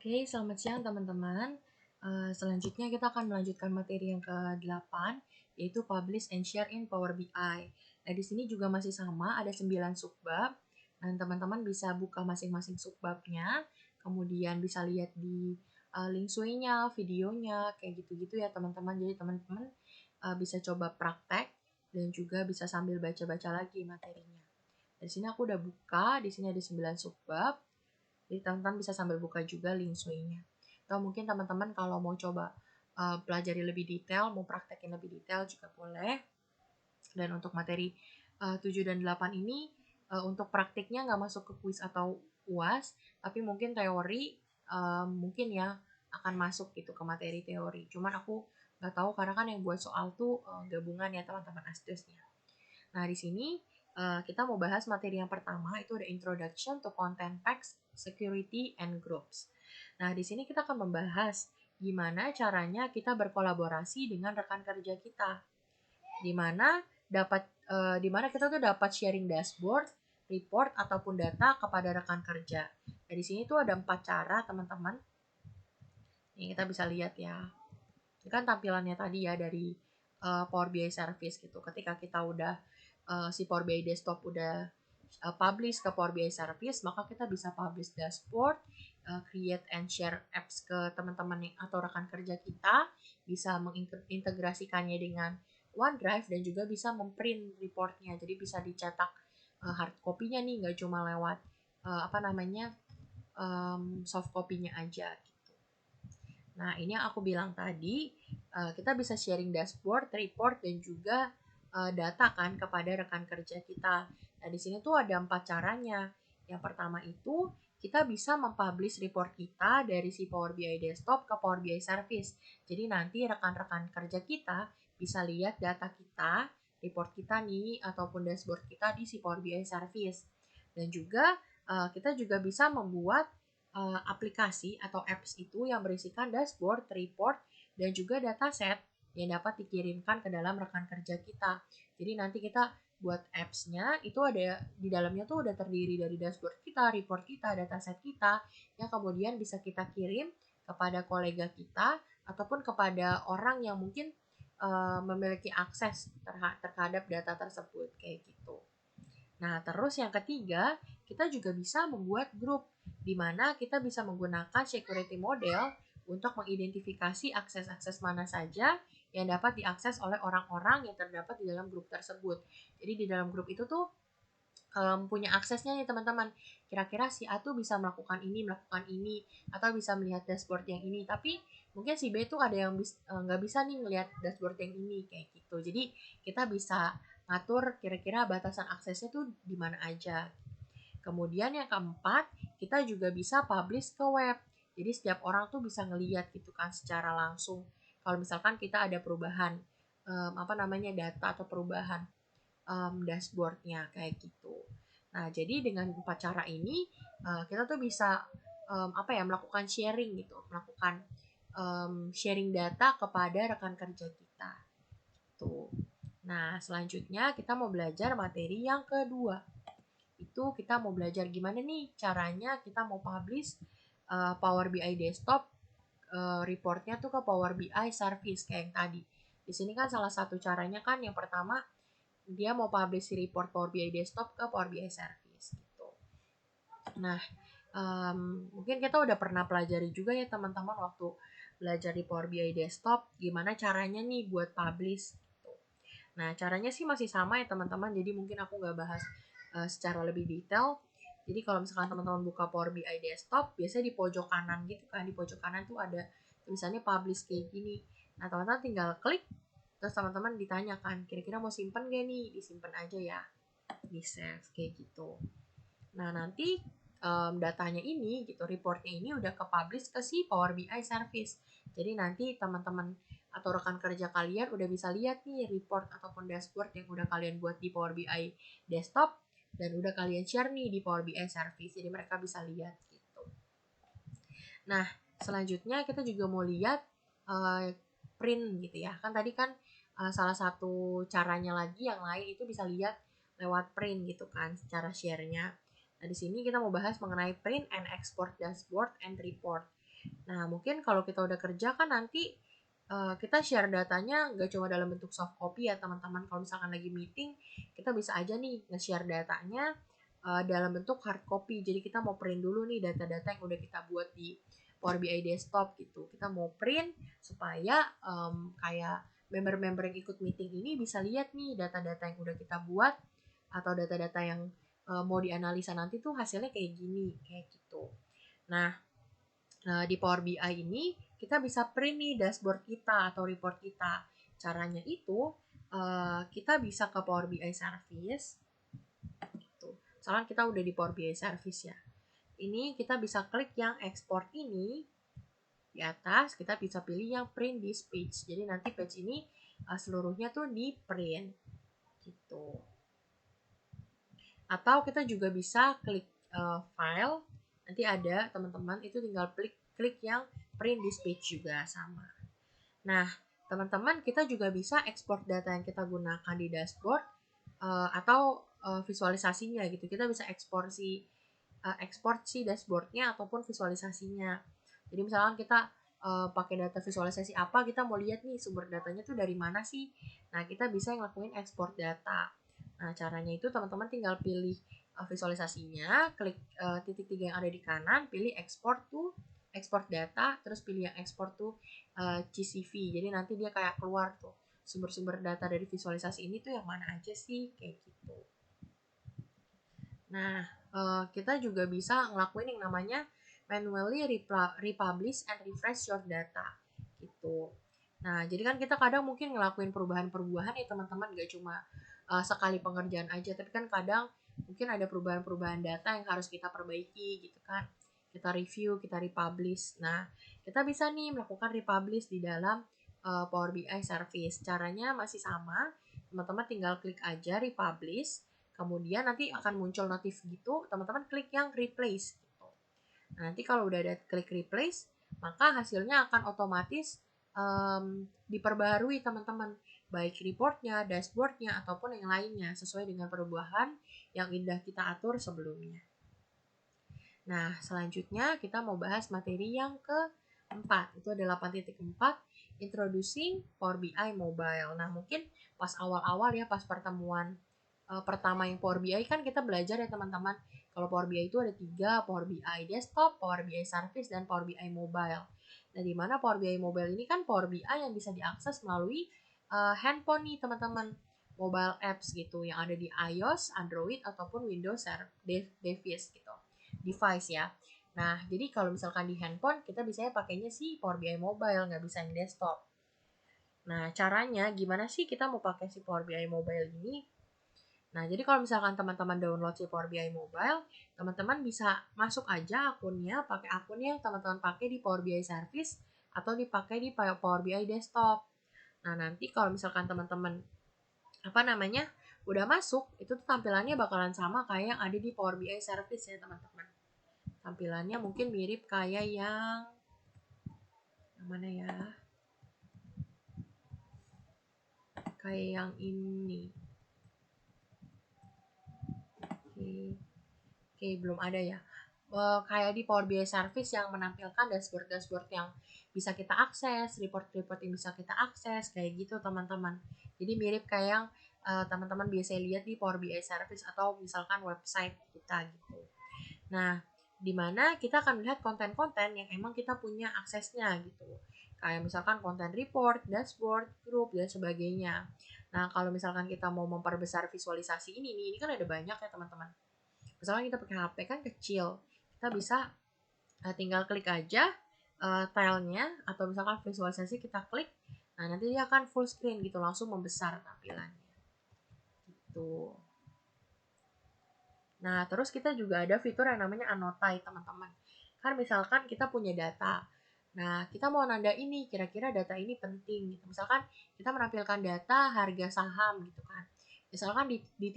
Oke, selamat siang teman-teman. Selanjutnya kita akan melanjutkan materi yang ke-8, yaitu Publish and Share in Power BI. Nah, di sini juga masih sama, ada 9 subbab. Dan teman-teman bisa buka masing-masing subbabnya, kemudian bisa lihat di link nya videonya, kayak gitu-gitu ya teman-teman. Jadi teman-teman bisa coba praktek dan juga bisa sambil baca-baca lagi materinya. Di sini aku udah buka, di sini ada 9 subbab. Jadi teman-teman bisa sambil buka juga link nya. Atau mungkin teman-teman kalau mau coba pelajari lebih detail, mau praktekin lebih detail juga boleh. Dan untuk materi 7 dan 8 ini untuk praktiknya nggak masuk ke kuis atau UAS, tapi mungkin teori mungkin ya akan masuk gitu ke materi teori. Cuman aku nggak tahu karena kan yang buat soal tuh gabungan ya teman-teman asdesnya. Nah, di sini kita mau bahas materi yang pertama, itu ada Introduction to Content Packs, Security, and Groups. Nah, di sini kita akan membahas gimana caranya kita berkolaborasi dengan rekan kerja kita. Di mana kita tuh dapat sharing dashboard, report, ataupun data kepada rekan kerja. Nah, di sini tuh ada 4 cara, teman-teman. Ini kita bisa lihat ya. Ini kan tampilannya tadi ya dari Power BI Service gitu. Ketika kita udah si Power BI Desktop udah publish ke Power BI Service, maka kita bisa publish dashboard, create and share apps ke teman-teman atau rekan kerja kita, bisa mengintegrasikannya dengan OneDrive dan juga bisa memprint reportnya. Jadi bisa dicetak hard copy-nya nih, nggak cuma lewat soft copy-nya aja. Nah, ini yang aku bilang tadi, kita bisa sharing dashboard, report, dan juga data kan kepada rekan kerja kita. Nah, di sini tuh ada 4 caranya. Yang pertama itu, kita bisa mempublish report kita dari si Power BI Desktop ke Power BI Service. Jadi nanti rekan-rekan kerja kita bisa lihat data kita, report kita nih, ataupun dashboard kita di si Power BI Service. Dan juga kita juga bisa membuat aplikasi atau apps itu yang berisikan dashboard, report, dan juga dataset yang dapat dikirimkan ke dalam rekan kerja kita. Jadi nanti kita buat apps-nya itu ada di dalamnya tuh udah terdiri dari dashboard kita, report kita, dataset kita yang kemudian bisa kita kirim kepada kolega kita ataupun kepada orang yang mungkin memiliki akses terhadap data tersebut kayak gitu. Nah, terus yang ketiga, kita juga bisa membuat grup di mana kita bisa menggunakan security model untuk mengidentifikasi akses-akses mana saja yang dapat diakses oleh orang-orang yang terdapat di dalam grup tersebut. Jadi di dalam grup itu tuh punya aksesnya nih teman-teman. Kira-kira si A tuh bisa melakukan ini, atau bisa melihat dashboard yang ini. Tapi mungkin si B tuh ada yang nggak bisa nih melihat dashboard yang ini kayak gitu. Jadi kita bisa ngatur kira-kira batasan aksesnya tuh di mana aja. Kemudian yang keempat, kita juga bisa publish ke web. Jadi setiap orang tuh bisa ngeliat gitu kan secara langsung. Kalau misalkan kita ada perubahan data atau perubahan dashboardnya kayak gitu. Nah, jadi dengan 4 cara ini kita tuh bisa melakukan sharing gitu, melakukan sharing data kepada rekan kerja kita. Tuh. Nah, selanjutnya kita mau belajar materi yang kedua. Itu kita mau belajar gimana nih caranya kita mau publish Power BI Desktop reportnya tuh ke Power BI Service kayak yang tadi. Di sini kan salah satu caranya kan yang pertama dia mau publish report Power BI Desktop ke Power BI Service gitu. Nah, mungkin kita udah pernah pelajari juga ya teman-teman waktu belajar di Power BI Desktop gimana caranya nih buat publish gitu. Nah, caranya sih masih sama ya teman-teman, jadi mungkin aku nggak bahas secara lebih detail. Jadi kalau misalkan teman-teman buka Power BI Desktop, biasanya di pojok kanan gitu kan, di pojok kanan tuh ada tulisannya publish kayak gini. Nah, teman-teman tinggal klik, terus teman-teman ditanyakan, kira-kira mau simpen gak nih? Disimpan aja ya, di save kayak gitu. Nah, nanti datanya ini gitu, reportnya ini udah ke-publish ke si Power BI Service. Jadi nanti teman-teman atau rekan kerja kalian udah bisa lihat nih report ataupun dashboard yang udah kalian buat di Power BI Desktop dan udah kalian share nih di Power BI Service. Jadi mereka bisa lihat gitu. Nah, selanjutnya kita juga mau lihat print gitu ya. Kan tadi kan salah satu caranya lagi yang lain itu bisa lihat lewat print gitu kan secara share-nya. Nah, di sini kita mau bahas mengenai print and export dashboard and report. Nah, mungkin kalau kita udah kerja kan nanti kita share datanya nggak cuma dalam bentuk soft copy ya teman-teman. Kalau misalkan lagi meeting, kita bisa aja nih nge-share datanya dalam bentuk hard copy. Jadi kita mau print dulu nih data-data yang udah kita buat di Power BI desktop gitu. Kita mau print supaya kayak member-member yang ikut meeting ini bisa lihat nih data-data yang udah kita buat atau data-data yang mau dianalisa nanti tuh hasilnya kayak gini, kayak gitu. Nah, di Power BI ini kita bisa print nih dashboard kita atau report kita. Caranya itu kita bisa ke Power BI Service. Gitu. Misalkan kita udah di Power BI Service ya. Ini kita bisa klik yang export ini di atas. Kita bisa pilih yang print this page. Jadi nanti page ini seluruhnya tuh di print. Gitu. Atau kita juga bisa klik file. Nanti ada teman-teman itu tinggal klik yang print this page juga sama. Nah, teman-teman kita juga bisa ekspor data yang kita gunakan di dashboard atau visualisasinya gitu. Kita bisa ekspor si dashboardnya ataupun visualisasinya. Jadi misalkan kita pakai data visualisasi apa, kita mau lihat nih sumber datanya tuh dari mana sih. Nah, kita bisa ngelakuin ekspor data. Nah, caranya itu teman-teman tinggal pilih visualisasinya, klik titik 3 yang ada di kanan, pilih export data, terus pilih yang export to CSV. Jadi nanti dia kayak keluar tuh sumber-sumber data dari visualisasi ini tuh yang mana aja sih, kayak gitu. Nah, kita juga bisa ngelakuin yang namanya manually republish and refresh your data gitu. Nah, jadi kan kita kadang mungkin ngelakuin perubahan-perubahan ya teman-teman, gak cuma sekali pengerjaan aja, tapi kan kadang mungkin ada perubahan-perubahan data yang harus kita perbaiki gitu kan. Kita review, kita republish. Nah, kita bisa nih melakukan republish di dalam Power BI Service. Caranya masih sama, teman-teman tinggal klik aja republish, kemudian nanti akan muncul notif gitu, teman-teman klik yang replace gitu. Nah, nanti kalau udah ada klik replace, maka hasilnya akan otomatis diperbarui teman-teman, baik reportnya, dashboardnya, ataupun yang lainnya sesuai dengan perubahan yang udah kita atur sebelumnya. Nah, selanjutnya kita mau bahas materi yang keempat. Itu ada 8.4, Introducing Power BI Mobile. Nah, mungkin pas awal-awal ya, pas pertemuan pertama yang Power BI kan kita belajar ya teman-teman. Kalau Power BI itu ada 3, Power BI Desktop, Power BI Service, dan Power BI Mobile. Nah, di mana Power BI Mobile ini kan Power BI yang bisa diakses melalui handphone nih teman-teman. Mobile apps gitu yang ada di iOS, Android, ataupun Windows device gitu. Device ya. Nah, jadi kalau misalkan di handphone, kita biasanya pakainya sih Power BI Mobile, nggak bisa yang desktop. Nah, caranya gimana sih kita mau pakai si Power BI Mobile ini? Nah, jadi kalau misalkan teman-teman download si Power BI Mobile, teman-teman bisa masuk aja akunnya, pakai akun yang teman-teman pakai di Power BI Service atau dipakai di Power BI Desktop. Nah, nanti kalau misalkan teman-teman udah masuk, itu tuh tampilannya bakalan sama kayak yang ada di Power BI Service ya, teman-teman. Tampilannya mungkin mirip kayak yang mana ya? Kayak yang ini. Oke, belum ada ya. Kayak di Power BI Service yang menampilkan dashboard-dashboard yang bisa kita akses, report-report yang bisa kita akses, kayak gitu teman-teman. Jadi mirip kayak yang teman-teman biasa lihat di Power BI Service atau misalkan website kita gitu. Nah, di mana kita akan melihat konten-konten yang emang kita punya aksesnya gitu. Kayak misalkan konten report, dashboard, group, dan sebagainya. Nah, kalau misalkan kita mau memperbesar visualisasi ini kan ada banyak ya teman-teman. Misalkan kita pakai HP kan kecil, kita bisa tinggal klik aja tilenya atau misalkan visualisasi kita klik, nah nanti dia akan full screen gitu, langsung membesar tampilannya gitu. Nah, terus kita juga ada fitur yang namanya annotate, teman-teman. Kan misalkan kita punya data. Nah, kita mau nanda ini, kira-kira data ini penting gitu. Misalkan kita menampilkan data harga saham gitu kan. Misalkan di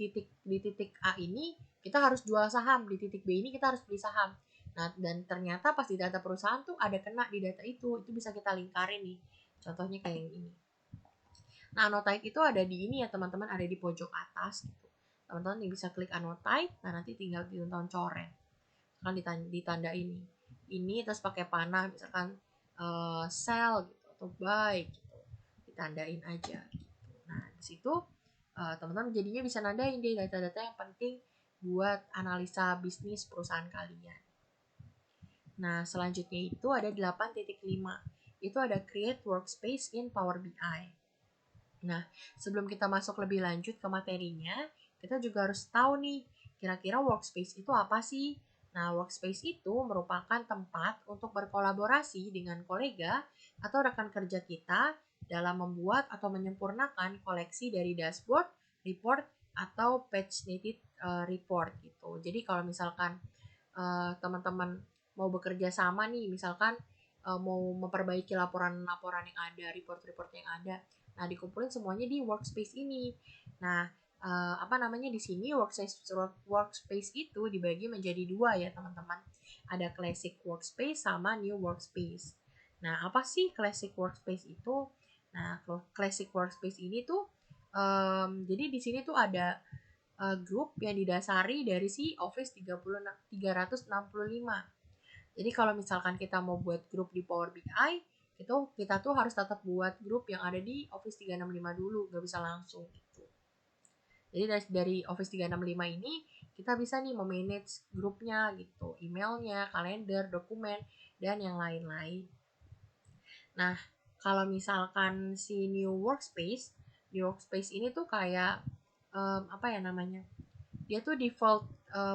titik A ini kita harus jual saham, di titik B ini kita harus beli saham. Nah, dan ternyata pas di data perusahaan tuh ada kena di data itu bisa kita lingkarin nih. Contohnya kayak yang ini. Nah, annotate itu ada di ini ya teman-teman, ada di pojok atas gitu. Teman-teman bisa klik annotate, nah nanti tinggal ditonton coret. Kan ditanda ini. ini terus pakai panah misalkan sell gitu atau buy gitu, ditandain aja gitu. Nah di situ teman-teman jadinya bisa nandain deh data-data yang penting buat analisa bisnis perusahaan kalian. Nah selanjutnya itu ada 8.5, itu ada create workspace in Power BI. Nah, sebelum kita masuk lebih lanjut ke materinya, kita juga harus tahu nih, kira-kira workspace itu apa sih? Nah, workspace itu merupakan tempat untuk berkolaborasi dengan kolega atau rekan kerja kita dalam membuat atau menyempurnakan koleksi dari dashboard, report, atau page needed report gitu. Jadi kalau misalkan teman-teman mau bekerja sama nih, misalkan mau memperbaiki laporan-laporan yang ada, report-report yang ada. Nah, dikumpulin semuanya di workspace ini. Nah, apa namanya di sini workspace itu dibagi menjadi dua ya teman-teman. Ada classic workspace sama new workspace. Nah, apa sih classic workspace itu? Nah, classic workspace ini tuh jadi di sini tuh ada grup yang didasari dari si Office 365. Jadi kalau misalkan kita mau buat grup di Power BI, itu kita tuh harus tetap buat grup yang ada di Office 365 dulu, nggak bisa langsung gitu. Jadi dari Office 365 ini kita bisa nih memanage grupnya gitu, emailnya, kalender, dokumen, dan yang lain-lain. Nah, kalau misalkan si new workspace ini tuh kayak apa ya namanya? Dia tuh default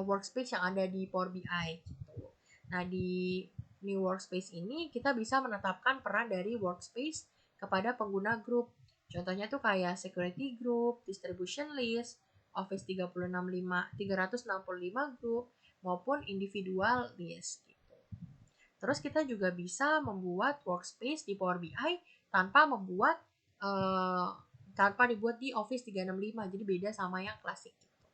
workspace yang ada di Power BI gitu. Nah, di new workspace ini kita bisa menetapkan peran dari workspace kepada pengguna grup. Contohnya tuh kayak security group, distribution list, Office 365 group, maupun individual list gitu. Terus kita juga bisa membuat workspace di Power BI tanpa eh, tanpa dibuat di Office 365. Jadi beda sama yang klasik gitu.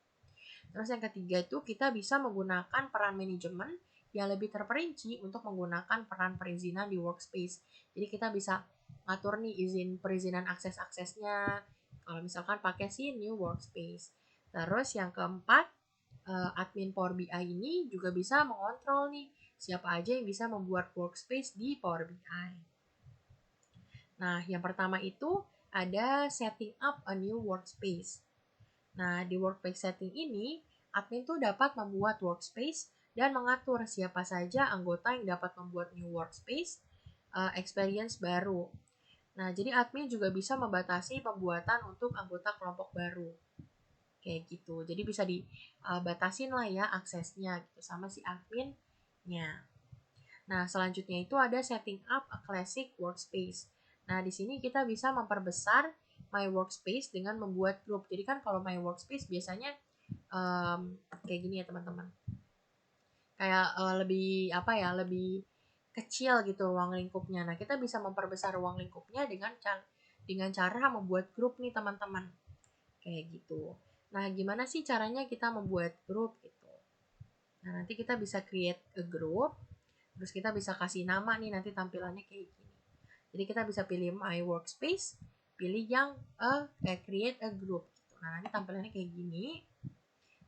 Terus yang ketiga itu kita bisa menggunakan peran manajemen yang lebih terperinci untuk menggunakan peran perizinan di workspace. Jadi kita bisa ngatur nih izin perizinan akses-aksesnya kalau misalkan pakai si new workspace. Terus yang keempat, admin Power BI ini juga bisa mengontrol nih siapa aja yang bisa membuat workspace di Power BI. Nah, yang pertama itu ada setting up a new workspace. Nah, di workspace setting ini, admin tuh dapat membuat workspace dan mengatur siapa saja anggota yang dapat membuat new workspace experience baru. Nah, jadi admin juga bisa membatasi pembuatan untuk anggota kelompok baru. Kayak gitu. Jadi bisa dibatasin lah ya aksesnya gitu sama si adminnya. Nah, selanjutnya itu ada setting up a classic workspace. Nah, di sini kita bisa memperbesar my workspace dengan membuat grup. Jadi kan kalau my workspace biasanya kayak gini ya teman-teman. Kayak lebih apa ya, lebih kecil gitu ruang lingkupnya. Nah, kita bisa memperbesar ruang lingkupnya dengan cara membuat grup nih teman-teman. Kayak gitu. Nah, gimana sih caranya kita membuat grup gitu? Nah, nanti kita bisa create a group. Terus kita bisa kasih nama nih nanti tampilannya kayak gini. Jadi kita bisa pilih my workspace, pilih yang create a group gitu. Nah, nanti tampilannya kayak gini.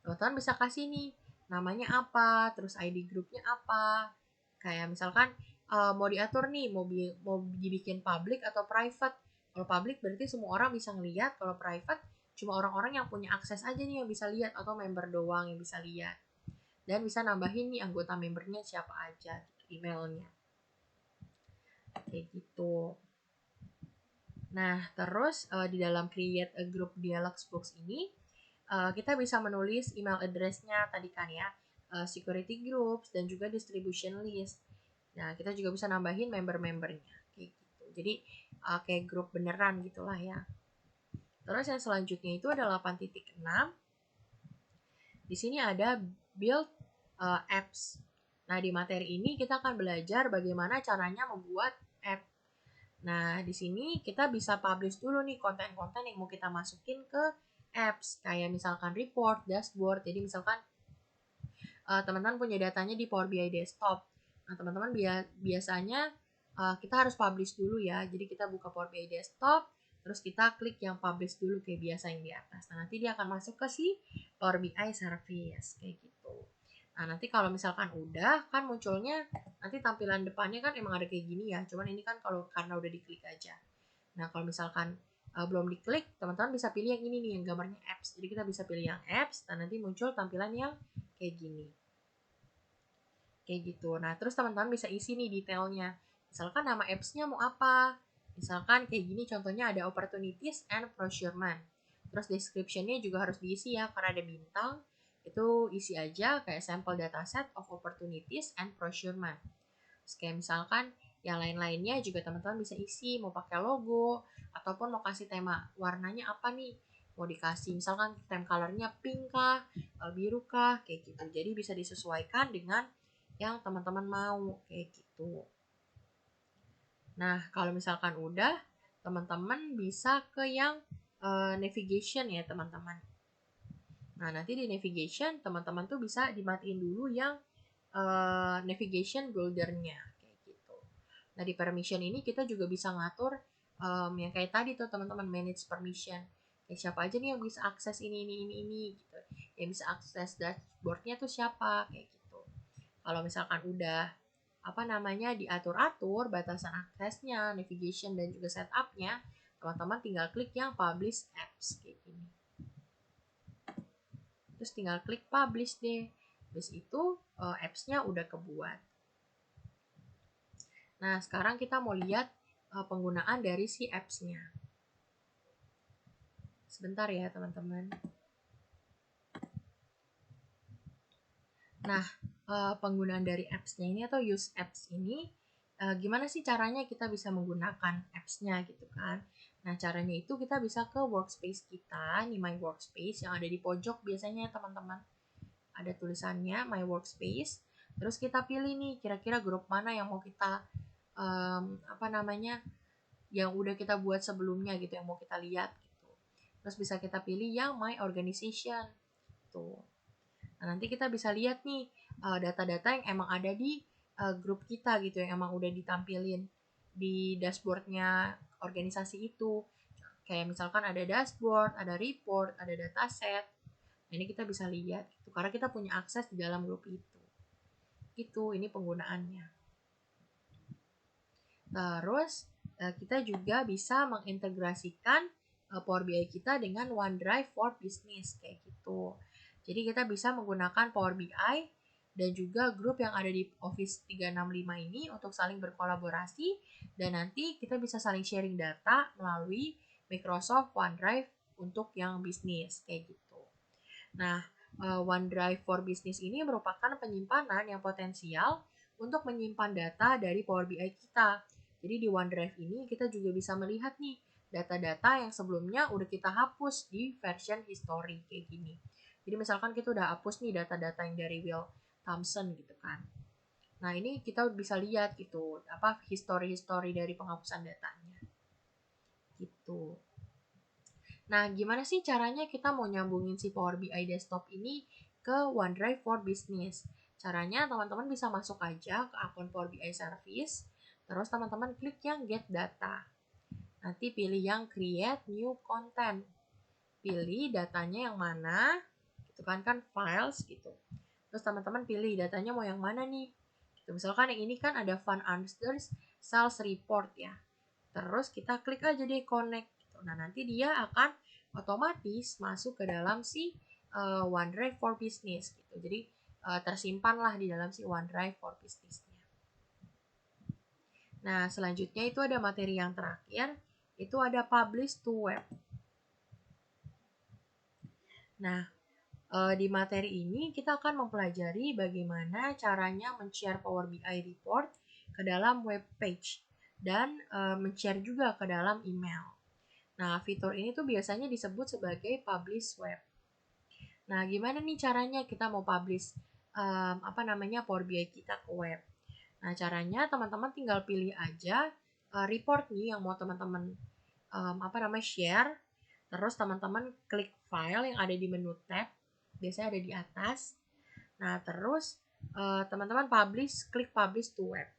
Teman-teman bisa kasih nih namanya apa, terus ID grupnya apa. Kayak misalkan mau diatur nih, mau dibikin public atau private. Kalau public berarti semua orang bisa ngeliat, kalau private cuma orang-orang yang punya akses aja nih yang bisa lihat atau member doang yang bisa lihat. Dan bisa nambahin nih anggota membernya siapa aja gitu, emailnya. Kayak gitu. Nah, terus di dalam create a group dialog box ini kita bisa menulis email address-nya tadi kan ya, security groups dan juga distribution list. Nah, kita juga bisa nambahin member-membernya kayak gitu. Jadi kayak grup beneran gitulah ya. Terus yang selanjutnya itu ada 8.6. Di sini ada build apps. Nah, di materi ini kita akan belajar bagaimana caranya membuat app. Nah, di sini kita bisa publish dulu nih konten-konten yang mau kita masukin ke apps. Kayak misalkan report, dashboard. Jadi misalkan teman-teman punya datanya di Power BI Desktop. Nah, teman-teman biasanya kita harus publish dulu ya. Jadi kita buka Power BI Desktop, terus kita klik yang publish dulu kayak biasa yang di atas. Nah, nanti dia akan masuk ke si Power BI Service kayak gitu. Nah, nanti kalau misalkan udah, kan munculnya nanti tampilan depannya kan emang ada kayak gini ya. Cuman ini kan kalau karena udah diklik aja. Nah, kalau misalkan belum diklik, teman-teman bisa pilih yang ini nih, yang gambarnya apps. Jadi kita bisa pilih yang apps, dan nanti muncul tampilan yang kayak gini. Kayak gitu. Nah, terus teman-teman bisa isi nih detailnya. Misalkan nama apps-nya mau apa? Misalkan kayak gini contohnya ada opportunities and procurement. Terus description-nya juga harus diisi ya, karena ada bintang. Itu isi aja kayak sample dataset of opportunities and procurement. Terus kayak misalkan yang lain-lainnya juga teman-teman bisa isi, mau pakai logo, ataupun mau kasih tema warnanya apa nih. Mau dikasih misalkan theme colornya pink kah, biru kah, kayak gitu. Jadi bisa disesuaikan dengan yang teman-teman mau, kayak gitu. Nah, kalau misalkan udah, teman-teman bisa ke yang navigation ya teman-teman. Nah, nanti di navigation teman-teman tuh bisa dimatiin dulu yang navigation goldernya kayak gitu. Nah, di permission ini kita juga bisa ngatur yang kayak tadi tuh teman-teman, manage permission. Kayak siapa aja nih yang bisa akses ini gitu. Yang bisa akses dashboardnya tuh siapa kayak gitu. Kalau misalkan udah diatur-atur batasan aksesnya, navigation dan juga setupnya, teman-teman tinggal klik yang publish apps kayak gini. Terus tinggal klik publish deh. Habis itu apps-nya udah kebuat. Nah, sekarang kita mau lihat penggunaan dari si apps-nya. Sebentar ya, teman-teman. Nah, penggunaan dari apps-nya ini atau use apps ini, gimana sih caranya kita bisa menggunakan apps-nya gitu kan. Nah, caranya itu kita bisa ke workspace kita, nih My Workspace yang ada di pojok biasanya teman-teman. Ada tulisannya My Workspace. Terus kita pilih nih, kira-kira grup mana yang mau kita, yang udah kita buat sebelumnya gitu, yang mau kita lihat gitu. Terus bisa kita pilih yang My Organization gitu. Nah, nanti kita bisa lihat nih data-data yang emang ada di grup kita gitu, yang emang udah ditampilin di dashboardnya organisasi itu. Kayak misalkan ada dashboard, ada report, ada dataset. Nah, ini kita bisa lihat gitu, karena kita punya akses di dalam grup itu. Ini penggunaannya. Terus kita juga bisa mengintegrasikan Power BI kita dengan OneDrive for Business kayak gitu. Jadi kita bisa menggunakan Power BI dan juga grup yang ada di Office 365 ini untuk saling berkolaborasi, dan nanti kita bisa saling sharing data melalui Microsoft OneDrive untuk yang bisnis kayak gitu. Nah, OneDrive for Business ini merupakan penyimpanan yang potensial untuk menyimpan data dari Power BI kita. Jadi di OneDrive ini kita juga bisa melihat nih data-data yang sebelumnya udah kita hapus di version history kayak gini. Jadi misalkan kita udah hapus nih data-data yang dari Will Thompson gitu kan. Nah, ini kita bisa lihat gitu, history dari penghapusan datanya. Gitu. Nah, gimana sih caranya kita mau nyambungin si Power BI Desktop ini ke OneDrive for Business? Caranya teman-teman bisa masuk aja ke akun Power BI Service, terus teman-teman klik yang Get Data. Nanti pilih yang Create New Content. Pilih datanya yang mana, gitu kan files gitu. Terus teman-teman pilih datanya mau yang mana nih. Gitu. Misalkan yang ini kan ada Fund Answers Sales Report ya. Terus kita klik aja deh Connect. Nah, nanti dia akan otomatis masuk ke dalam si OneDrive for Business gitu. Jadi tersimpanlah di dalam si OneDrive for Business-nya. Nah, selanjutnya itu ada materi yang terakhir, itu ada Publish to Web. Nah, di materi ini kita akan mempelajari bagaimana caranya men-share Power BI report ke dalam web page dan men-share juga ke dalam email. Nah, fitur ini tuh biasanya disebut sebagai publish web. Nah, gimana nih caranya kita mau publish Power BI kita ke web? Nah, caranya teman-teman tinggal pilih aja report nih yang mau teman-teman share. Terus teman-teman klik file yang ada di menu tab, biasanya ada di atas. Nah, terus teman-teman klik publish to web.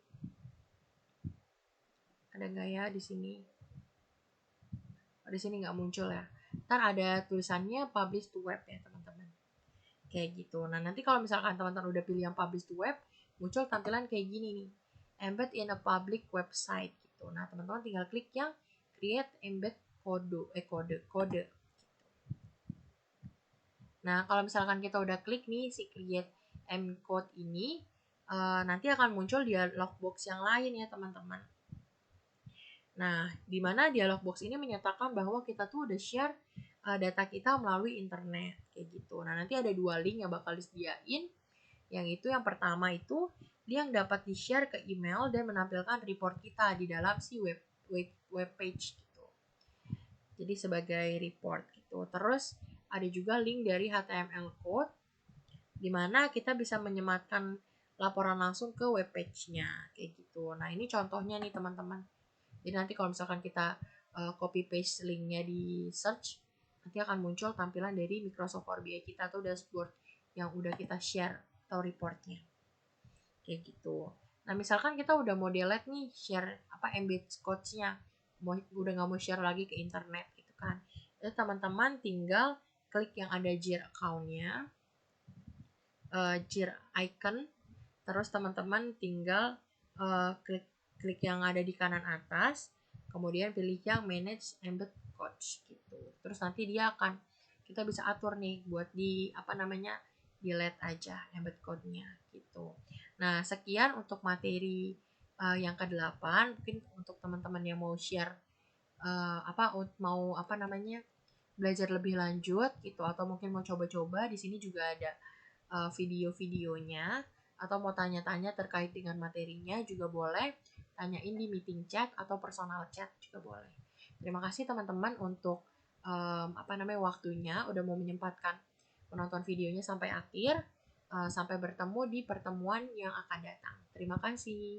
Ada nggak ya di sini? Di sini nggak muncul ya. Ntar ada tulisannya publish to web ya teman-teman. kayak gitu. Nah, nanti kalau misalkan teman-teman udah pilih yang publish to web, muncul tampilan kayak gini nih, embed in a public website gitu. Nah, teman-teman tinggal klik yang create embed kode. Nah, kalau misalkan kita udah klik nih si create embed code ini, nanti akan muncul dialog box yang lain ya teman-teman. Nah, di mana dialog box ini menyatakan bahwa kita tuh udah share data kita melalui internet kayak gitu. Nah, nanti ada 2 link yang bakal disediain. Yang itu yang pertama itu dia yang dapat di-share ke email dan menampilkan report kita di dalam si web page gitu. Jadi sebagai report gitu. Terus ada juga link dari HTML code di mana kita bisa menyematkan laporan langsung ke web page-nya kayak gitu. Nah, ini contohnya nih teman-teman. Jadi nanti kalau misalkan kita copy paste linknya di search, nanti akan muncul tampilan dari Microsoft Power BI kita atau dashboard yang udah kita share atau reportnya kayak gitu. Nah, misalkan kita udah mau delete nih share embed codes-nya, udah nggak mau share lagi ke internet gitu kan. Itu teman-teman tinggal klik yang ada Jira account-nya, Jira icon, terus teman-teman tinggal klik yang ada di kanan atas, kemudian pilih yang manage embed codes gitu. Terus nanti dia akan kita bisa atur nih buat delete aja embed code-nya gitu. Nah, sekian untuk materi yang ke-8. Mungkin untuk teman-teman yang mau share belajar lebih lanjut gitu atau mungkin mau coba-coba, di sini juga ada video-videonya, atau mau tanya-tanya terkait dengan materinya juga boleh tanyain di meeting chat atau personal chat juga boleh. Terima kasih teman-teman untuk waktunya udah mau menyempatkan menonton videonya sampai akhir. Sampai bertemu di pertemuan yang akan datang. Terima kasih.